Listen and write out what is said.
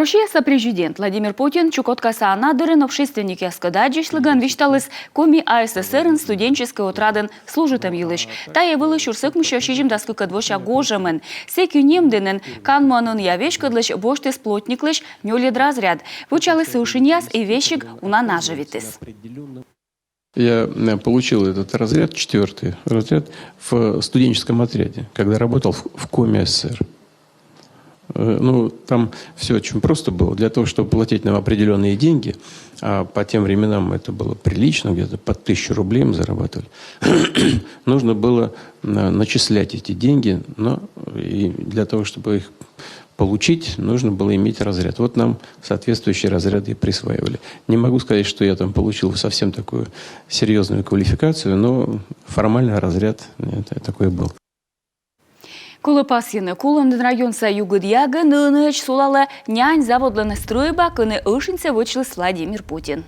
Россия президент Владимир Путин Чукоткаса анадырын общественники аскададжилыган вишталыс коми АССР студенческий отрадын служитым елыш. Тая было шурсык мущащим доскука двоша гожамен. Секю немденен канманын явешкадлыш боштес плотниклыш нёлед разряд. Вучалы сушиньяс и вещик унанажевитес. Я получил этот разряд, 4-й разряд, в студенческом отряде, когда работал в коме СССР. Ну, там все очень просто было. Для того, чтобы платить нам определенные деньги, а по тем временам это было прилично, где-то по 1000 рублей мы зарабатывали, нужно было начислять эти деньги, но и для того, чтобы их получить, нужно было иметь разряд. Вот нам соответствующие разряды и присваивали. Не могу сказать, что я там получил совсем такую серьезную квалификацию, но формальный разряд такой был. Кулы кулымдын районса югыдьяга ныныч сулала нянь заводланы стройба кыны ышынся вычлыс Владимир Путин.